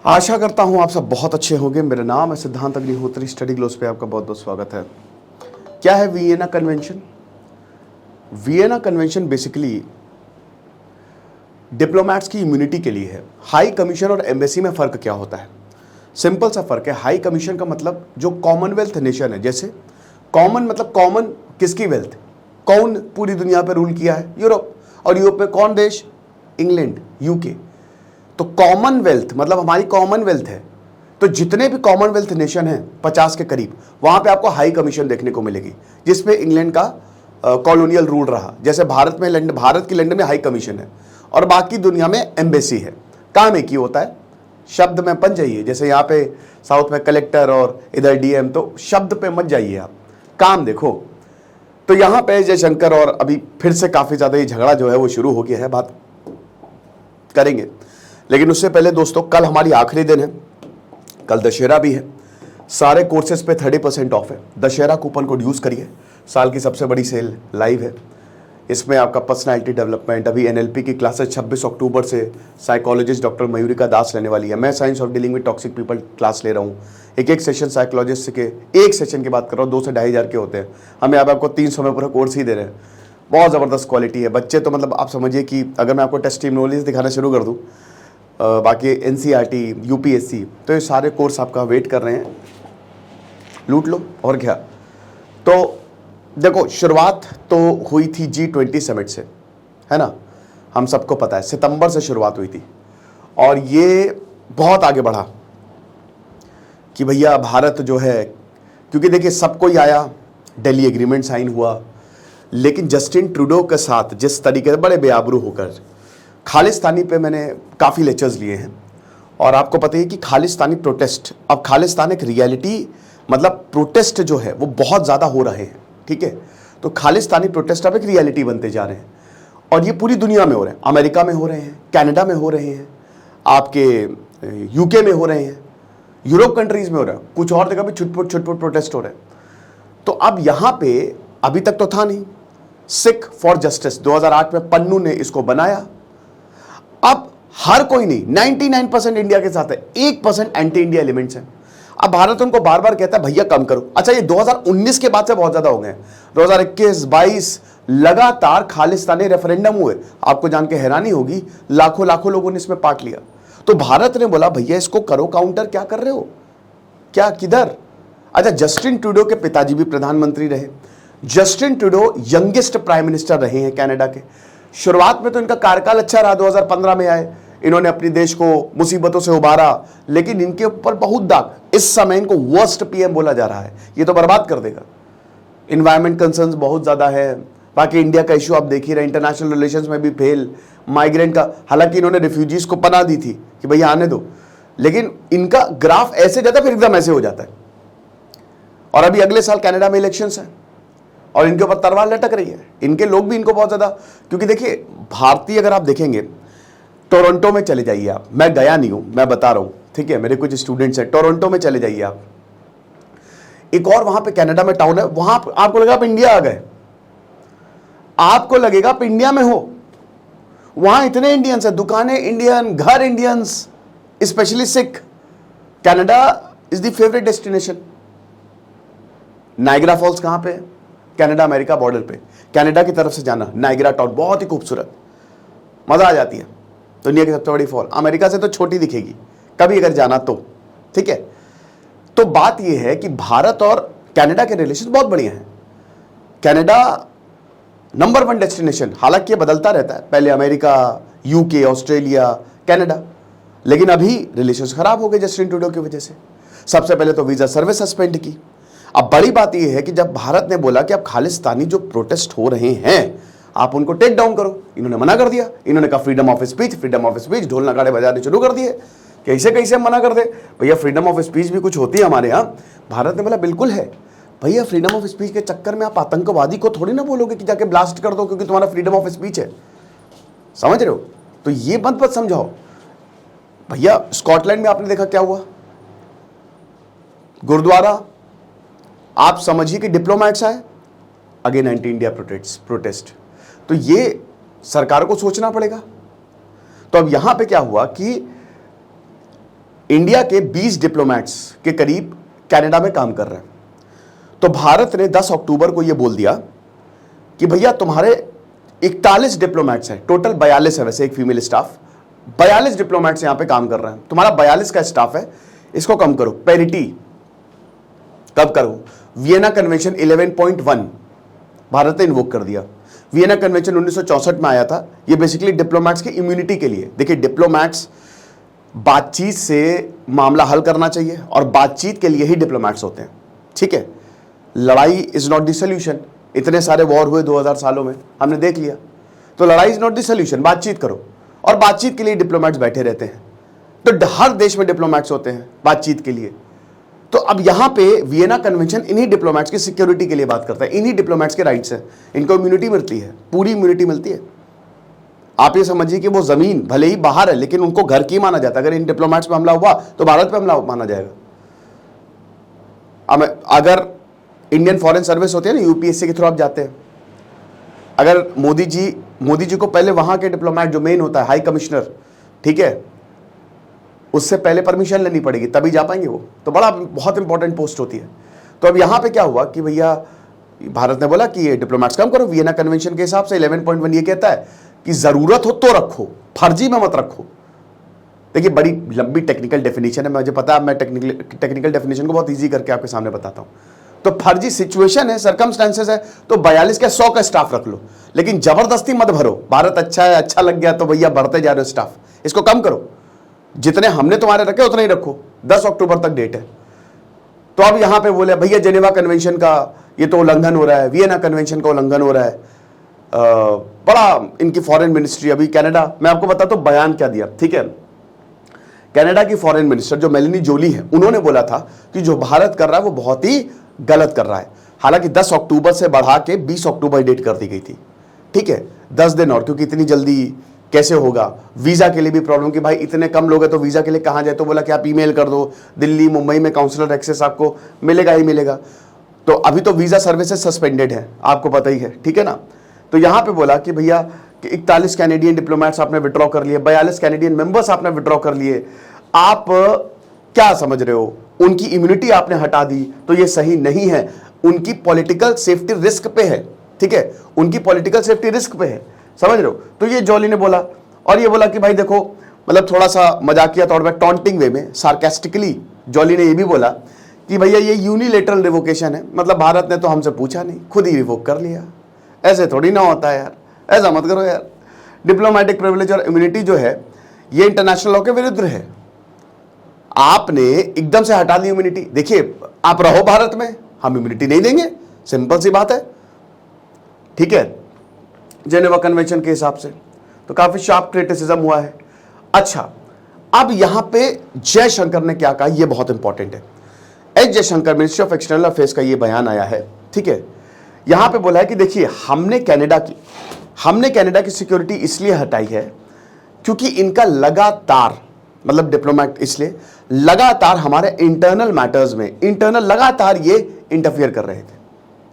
आशा करता हूँ आप सब बहुत अच्छे होंगे। मेरा नाम है सिद्धांत अग्निहोत्री। स्टडी ग्लोस पे आपका बहुत बहुत स्वागत है। क्या है Vienna convention? Vienna convention basically diplomats की इम्यूनिटी के लिए है। हाई कमीशन और एम्बेसी में फ़र्क क्या होता है? सिंपल सा फ़र्क है। हाई कमीशन का मतलब जो कॉमनवेल्थ नेशन है, जैसे कॉमन मतलब कॉमन किसकी वेल्थ? कौन पूरी दुनिया पे रूल किया है? यूरोप। और यूरोप में कौन देश? England, UK. तो कॉमनवेल्थ मतलब हमारी कॉमनवेल्थ है। तो जितने भी कॉमनवेल्थ नेशन हैं 50 के करीब, वहां पे आपको हाई कमीशन देखने को मिलेगी, जिसपे इंग्लैंड का कॉलोनियल रूल रहा। जैसे भारत की लंदन में हाई कमीशन है और बाकी दुनिया में एम्बेसी है। काम एक ही होता है, शब्द में बन जाइए। जैसे यहाँ पे साउथ में कलेक्टर और इधर डीएम, तो शब्द पे मत जाइए आप, काम देखो। तो यहाँ पे जयशंकर और अभी फिर से काफी ज्यादा ये झगड़ा जो है वो शुरू हो गया है, बात करेंगे। लेकिन उससे पहले दोस्तों, कल हमारी आखिरी दिन है, कल दशहरा भी है। सारे कोर्सेज पे 30% ऑफ है। दशहरा कूपन कोड यूज़ करिए। साल की सबसे बड़ी सेल लाइव है। इसमें आपका पर्सनालिटी डेवलपमेंट, अभी एनएलपी की क्लासेस 26 अक्टूबर से साइकोलॉजिस्ट डॉक्टर मयूरिका दास लेने वाली है। मैं science of dealing with toxic people class ले रहा हूँ। एक सेशन साइकोलॉजिस्ट के, एक सेशन की बात कर रहा हूँ, 2 से 2,500 के होते हैं। हम यहाँ पे आपको 300 में पूरा कोर्स ही दे रहे हैं। बहुत ज़बरदस्त क्वालिटी है। बच्चे तो मतलब आप समझिए कि अगर मैं आपको टेस्टिमोनियल्स दिखाना शुरू कर दूँ, बाकी एनसीईआरटी, यूपीएससी, तो ये सारे कोर्स आपका वेट कर रहे हैं, लूट लो और क्या। तो देखो, शुरुआत तो हुई थी G20 समिट से, है ना। हम सबको पता है सितंबर से शुरुआत हुई थी और ये बहुत आगे बढ़ा कि भैया भारत जो है, क्योंकि देखिए सब कोई आया, दिल्ली एग्रीमेंट साइन हुआ, लेकिन जस्टिन ट्रूडो के साथ जिस तरीके से बड़े बेआबरू होकर, खालिस्तानी पे मैंने काफ़ी लेक्चर्स लिए हैं और आपको पता है कि खालिस्तानी प्रोटेस्ट, अब खालिस्तान एक रियलिटी, मतलब प्रोटेस्ट जो है वो बहुत ज़्यादा हो रहे हैं, ठीक है। तो खालिस्तानी प्रोटेस्ट अब एक रियलिटी बनते जा रहे हैं और ये पूरी दुनिया में हो रहे हैं। अमेरिका में हो रहे हैं, कनाडा में हो रहे हैं, आपके यूके में हो रहे हैं, यूरोप कंट्रीज में हो रहा है, कुछ और जगह भी छुटपुट प्रोटेस्ट हो रहे हैं। तो अब यहाँ पे अभी तक तो था नहीं, सिख फॉर जस्टिस 2008 में पन्नू ने इसको बनाया। अब हर कोई नहीं, 99% इंडिया के साथ है, 1% एंटी इंडिया एलिमेंट्स हैं। अब भारत उनको बार बार कहता है भैया कम करो। अच्छा, ये 2019 के बाद से बहुत ज्यादा हो गए। 2021, 22 लगातार खालिस्तानी रेफरेंडम हुए। आपको जान के हैरानी होगी, लाखों लाखों लोगों ने इसमें पार्ट लिया। तो भारत ने बोला भैया इसको करो काउंटर, क्या कर रहे हो, क्या किधर। अच्छा, जस्टिन ट्रूडो के पिताजी भी प्रधानमंत्री रहे। Justin Trudeau youngest prime minister रहे हैं कनाडा के। शुरुआत में तो इनका कार्यकाल अच्छा रहा, 2015 में आए, इन्होंने अपने देश को मुसीबतों से उबारा, लेकिन इनके ऊपर बहुत दाग। इस समय इनको वर्स्ट पीएम बोला जा रहा है, ये तो बर्बाद कर देगा। इन्वायरमेंट कंसर्न्स बहुत ज्यादा है। बाकी इंडिया का इशू आप देख ही रहे, इंटरनेशनल रिलेशंस में भी फेल, माइग्रेंट का, हालांकि इन्होंने रिफ्यूजीज को पनाह दी थी कि भैया आने दो, लेकिन इनका ग्राफ ऐसे जाता है फिर एकदम ऐसे हो जाता है। और अभी अगले साल कनाडा में इलेक्शंस है और इनके ऊपर तलवार लटक रही है। इनके लोग भी इनको बहुत ज्यादा, क्योंकि देखिए भारतीय, अगर आप देखेंगे टोरंटो में चले जाइए आप, मैं गया नहीं हूं, मैं बता रहा हूं, ठीक है, मेरे कुछ स्टूडेंट्स हैं, टोरंटो में चले जाइए आप। एक और वहां पे कनाडा में टाउन है, वहां आपको लगेगा आप इंडिया आ गए, आपको लगेगा आप इंडिया में हो। वहां इतने इंडियंस है, दुकानें इंडियन, घर Indians, specially Sikh. Canada is the favourite destination. Niagara false कहां पे है? कनाडा अमेरिका बॉर्डर पे। कनाडा की तरफ से जाना, नायग्रा टाउन बहुत ही खूबसूरत, मजा आ जाती है। दुनिया की सबसे बड़ी फॉल, अमेरिका से तो छोटी दिखेगी कभी अगर जाना तो, ठीक है। तो बात यह है कि भारत और कनाडा के रिलेशन बहुत बढ़िया हैं। कनाडा नंबर 1 डेस्टिनेशन, हालांकि ये बदलता रहता है, पहले अमेरिका, यूके, ऑस्ट्रेलिया, कनाडा, लेकिन अभी रिलेशन खराब हो गए जस्टिन ट्रूडो की वजह से। सबसे पहले तो वीजा सर्विस सस्पेंड की। अब बड़ी बात यह है कि जब भारत ने बोला कि अब खालिस्तानी जो प्रोटेस्ट हो रहे हैं आप उनको टेक डाउन करो, इन्होंने मना कर दिया। इन्होंने कहा फ्रीडम ऑफ स्पीच, ढोल नगाड़े बजाने शुरू कर दिए। कैसे कैसे मना कर दे भैया, फ्रीडम ऑफ स्पीच भी कुछ होती है हमारे यहाँ। भारत ने बोला बिल्कुल है भैया, फ्रीडम ऑफ स्पीच के चक्कर में आप आतंकवादी को थोड़ी ना बोलोगे कि जाके ब्लास्ट कर दो क्योंकि तुम्हारा फ्रीडम ऑफ स्पीच है, समझ रहे हो। तो ये मत समझाओ भैया। स्कॉटलैंड में आपने देखा क्या हुआ, गुरुद्वारा, आप समझिए कि डिप्लोमैट्स आए, अगेन एंटी इंडिया प्रोटेस्ट। तो ये सरकार को सोचना पड़ेगा। तो अब यहां पे क्या हुआ कि इंडिया के 20 डिप्लोमेट्स के करीब कनाडा में काम कर रहे हैं। तो भारत ने 10 अक्टूबर को यह बोल दिया कि भैया तुम्हारे 41 डिप्लोमेट्स हैं, टोटल 42 है वैसे, एक फीमेल स्टाफ, 42 डिप्लोमेट्स यहां पे काम कर रहे हैं, तुम्हारा 42 का स्टाफ है, इसको कम करो। पैरिटी कब करो? वियना कन्वेंशन 11.1 भारत ने इन्वोक कर दिया। वियना कन्वेंशन 1964 में आया था। ये बेसिकली डिप्लोमैट्स की इम्यूनिटी के लिए। देखिए, डिप्लोमैट्स बातचीत से मामला हल करना चाहिए और बातचीत के लिए ही डिप्लोमैट्स होते हैं, ठीक है। लड़ाई इज नॉट द सोल्यूशन। इतने सारे वॉर हुए 2000 सालों में, हमने देख लिया। तो लड़ाई इज नॉट द सोल्यूशन, बातचीत करो, और बातचीत के लिए डिप्लोमैट्स बैठे रहते हैं। तो हर देश में डिप्लोमैट्स होते हैं बातचीत के लिए। तो अब यहां पे वियना कन्वेंशन इन्हीं डिप्लोमैट्स की सिक्योरिटी के लिए बात करता है, इन्हीं डिप्लोमैट्स के राइट्स है, इनको इम्यूनिटी मिलती है, पूरी इम्यूनिटी मिलती है। आप ये समझिए कि वो जमीन भले ही बाहर है लेकिन उनको घर की माना जाता है। अगर इन डिप्लोमैट्स पे हमला हुआ तो भारत पे हमला माना जाएगा। अगर इंडियन फॉरेन सर्विस होती है ना, यूपीएससी के थ्रू आप जाते हैं, अगर मोदी जी को पहले वहां के डिप्लोमैट जो मेन होता है हाई कमिश्नर, ठीक है, उससे पहले परमिशन लेनी पड़ेगी तभी जा पाएंगे वो। तो बहुत इंपॉर्टेंट पोस्ट होती है। तो अब यहां पे क्या हुआ कि भैया भारत ने बोला कि ये डिप्लोमैट्स कम करो। वियना कन्वेंशन के हिसाब से 11.1 ये कहता है कि जरूरत हो तो रखो, फर्जी में मत रखो। देखिए, बड़ी लंबी टेक्निकल डेफिनेशन है, मुझे पता है, मैं टेक्निकल डेफिनेशन को बहुत ईजी करके आपके सामने बताता हूं। तो फर्जी सिचुएशन है, सर्कमस्टेंसेस है, तो 42 का 100 का स्टाफ रख लो, लेकिन जबरदस्ती मत भरो। भारत अच्छा है, अच्छा लग गया तो भैया बढ़ते जा रहे हो स्टाफ, इसको कम करो। जितने हमने तुम्हारे रखे उतने ही रखो। 10 अक्टूबर तक डेट है। तो अब यहां पे बोले भैया जेनेवा कन्वेंशन का ये तो उल्लंघन हो रहा है, वियना कन्वेंशन का उल्लंघन हो रहा है। बड़ा इनकी फॉरेन मिनिस्ट्री, अभी कनाडा, मैं आपको बताता हूं बयान क्या दिया, ठीक है। कनाडा की फॉरेन मिनिस्टर जो मेलेनी जोली है, उन्होंने बोला था कि जो भारत कर रहा है वो बहुत ही गलत कर रहा है। हालांकि 10 अक्टूबर से बढ़ा के 20 अक्टूबर डेट कर दी गई थी, ठीक है, 10 दिन और, क्योंकि इतनी जल्दी कैसे होगा। वीजा के लिए भी प्रॉब्लम कि भाई इतने कम लोग हैं तो वीजा के लिए कहां जाए, तो बोला कि आप ईमेल कर दो, दिल्ली मुंबई में काउंसलर एक्सेस आपको मिलेगा ही मिलेगा। तो अभी तो वीजा सर्विसेज सस्पेंडेड है, आपको पता ही है, ठीक है ना। तो यहां पे बोला कि भैया कि 41 कैनेडियन डिप्लोमैट्स आपने विड्रॉ कर लिए, 42 कैनेडियन मेंबर्स आपने विड्रॉ कर लिए, आप क्या समझ रहे हो, उनकी इम्यूनिटी आपने हटा दी, तो ये सही नहीं है। उनकी पॉलिटिकल सेफ्टी रिस्क पे है, ठीक है, उनकी पॉलिटिकल सेफ्टी रिस्क पे है, समझ रहे हो। तो ये जॉली ने बोला, और ये बोला कि भाई देखो, मतलब थोड़ा सा मजाकिया तौर पे, टॉन्टिंग वे में, सार्केस्टिकली जॉली ने ये भी बोला कि भैया ये यूनिलेटरल रिवोकेशन है, मतलब भारत ने तो हमसे पूछा नहीं, खुद ही रिवोक कर लिया। ऐसे थोड़ी ना होता है यार, ऐसा मत करो यार। डिप्लोमेटिक प्रिविलेज और इम्यूनिटी जो है ये इंटरनेशनल लॉ के विरुद्ध है। आपने एकदम से हटा दी इम्यूनिटी। देखिए, आप रहो भारत में, हम इम्यूनिटी नहीं देंगे, सिंपल सी बात है, ठीक है, जेनेवा कन्वेंशन के हिसाब से। तो काफी शार्प क्रिटिसिज्म हुआ है। अच्छा, अब यहां पे जयशंकर ने क्या कहा, यह बहुत इंपॉर्टेंट है। S Jaishankar, ministry of external affairs का यह बयान आया है, ठीक है। यहां पे बोला है कि देखिए, हमने कनाडा की सिक्योरिटी इसलिए हटाई है क्योंकि इनका लगातार, मतलब डिप्लोमेट इसलिए लगातार हमारे इंटरनल मैटर्स में लगातार ये इंटरफियर कर रहे थे,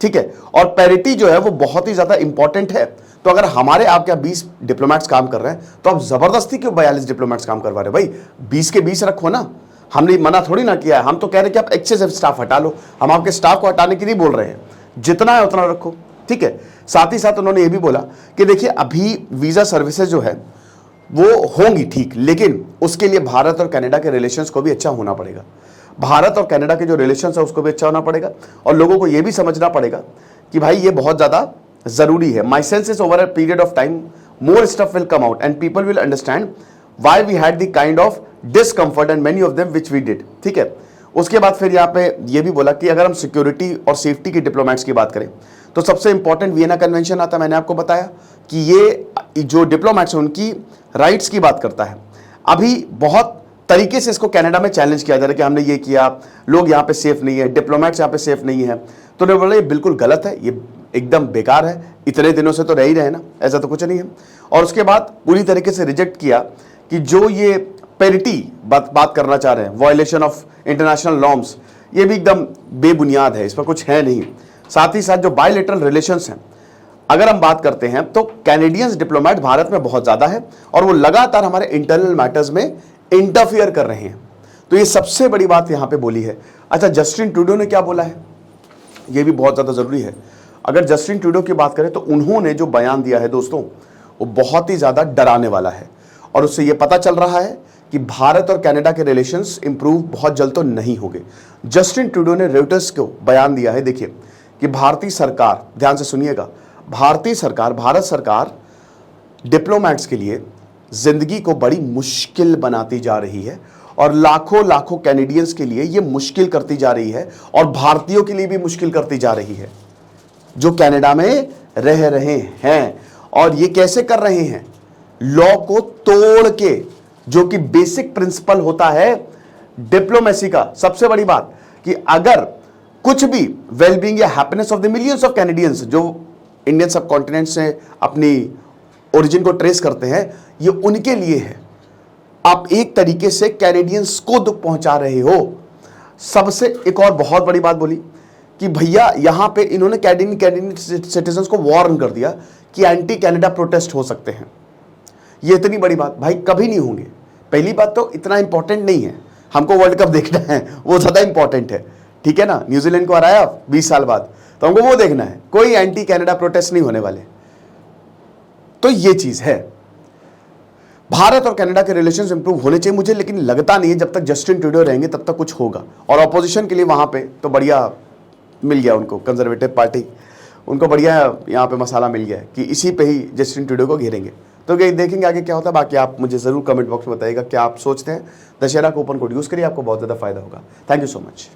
ठीक है। और पैरिटी जो है वो बहुत ही ज्यादा इंपॉर्टेंट है। तो अगर हमारे आपके 20 डिप्लोमेट्स काम कर रहे हैं तो आप जबरदस्ती क्यों 42 डिप्लोमेट्स काम करवा रहे हो? भाई 20 के 20 रखो ना, हमने मना थोड़ी ना किया है। हम तो कह रहे हैं कि आप एक्सेसिव स्टाफ हटा लो, हम आपके स्टाफ को हटाने की नहीं बोल रहे हैं, जितना है उतना रखो, ठीक है। साथ ही साथ उन्होंने ये भी बोला कि देखिए, अभी वीजा सर्विसेज जो है वो होंगी ठीक, लेकिन उसके लिए भारत और कनाडा के रिलेशंस को भी अच्छा होना पड़ेगा। भारत और कनाडा के जो रिलेशंस है उसको भी अच्छा होना पड़ेगा, और लोगों को यह भी समझना पड़ेगा कि भाई ये बहुत ज्यादा जरूरी है। My sense is over a period of time more stuff will come out and people will understand why we had the kind of discomfort and many of them which we did, ठीक है। उसके बाद फिर यहाँ पे ये भी बोला कि अगर हम सिक्योरिटी और सेफ्टी की डिप्लोमेट्स की बात करें तो सबसे इंपॉर्टेंट वियना कन्वेंशन आता है। मैंने आपको बताया कि ये जो डिप्लोमेट्स हैं उनकी राइट्स की बात करता है। अभी बहुत तरीके से इसको कनाडा में चैलेंज किया जा रहा है कि हमने ये किया, लोग यहाँ पे सेफ नहीं है, डिप्लोमेट्स यहाँ पे सेफ नहीं है। तो उन्होंने बोला ये बिल्कुल गलत है, ये एकदम बेकार है, इतने दिनों से तो रह ही रहे ना, ऐसा तो कुछ नहीं है। और उसके बाद पूरी तरीके से रिजेक्ट किया कि जो ये पेरिटी बात करना चाह रहे हैं, वायलेशन ऑफ इंटरनेशनल नॉर्म्स, ये भी एकदम बेबुनियाद है, इस पर कुछ है नहीं। साथ ही साथ जो बायलैटरल रिलेशंस हैं, अगर हम बात करते हैं तो कैनेडियंस डिप्लोमेट भारत में बहुत ज्यादा है और वो लगातार हमारे इंटरनल मैटर्स में इंटरफियर कर रहे हैं। तो ये सबसे बड़ी बात यहां पे बोली है। अच्छा, जस्टिन ट्रूडो ने क्या बोला है, ये भी बहुत ज़्यादा ज़रूरी है। अगर जस्टिन ट्रूडो की बात करें तो उन्होंने जो बयान दिया है दोस्तों, वो बहुत ही ज़्यादा डराने वाला है, और उससे ये पता चल रहा है कि भारत और कनाडा के रिलेशंस इंप्रूव बहुत जल्द तो नहीं होंगे। जस्टिन ट्रूडो ने रॉयटर्स को बयान दिया है, देखिए, कि भारतीय सरकार, ध्यान से सुनिएगा, भारत सरकार डिप्लोमैट्स के लिए जिंदगी को बड़ी मुश्किल बनाती जा रही है, और लाखों लाखों कैनेडियंस के लिए ये मुश्किल करती जा रही है, और भारतीयों के लिए भी मुश्किल करती जा रही है जो कनाडा में रह रहे हैं। और ये कैसे कर रहे हैं? लॉ को तोड़ के, जो कि बेसिक प्रिंसिपल होता है डिप्लोमेसी का। सबसे बड़ी बात कि अगर कुछ भी वेलबींग या happiness of the millions of Canadians जो इंडियन सब कॉन्टिनेंट से अपनी ओरिजिन को ट्रेस करते हैं, ये उनके लिए है। आप एक तरीके से कैनेडियंस को दुख पहुंचा रहे हो। सबसे एक और बहुत बड़ी बात बोली कि भैया यहां पे इन्होंने कैनेडियन सिटीजन्स को वार्न कर दिया कि एंटी कनाडा प्रोटेस्ट हो सकते हैं। ये इतनी बड़ी बात भाई कभी नहीं होंगे। पहली बात तो इतना इंपॉर्टेंट नहीं है, हमको वर्ल्ड कप देखना है, वो ज्यादा इंपॉर्टेंट है, ठीक है ना। न्यूजीलैंड को हराया 20 साल बाद, तो हमको वो देखना है, कोई एंटी कनाडा प्रोटेस्ट नहीं होने वाले। तो ये चीज है, भारत और कनाडा के रिलेशंस इंप्रूव होने चाहिए मुझे, लेकिन लगता नहीं है जब तक जस्टिन ट्रूडो रहेंगे तब तक कुछ होगा। और ऑपोजिशन के लिए वहां पे तो बढ़िया मिल गया उनको, कंजर्वेटिव पार्टी, उनको बढ़िया यहाँ पे मसाला मिल गया कि इसी पे ही जस्टिन ट्रूडो को घेरेंगे। तो देखेंगे आगे क्या होता है। बाकी आप मुझे जरूर कमेंट बॉक्स में बताइएगा क्या आप सोचते हैं। दशहरा कूपन कोड यूज करिए, आपको बहुत ज्यादा फायदा होगा। Thank you so much.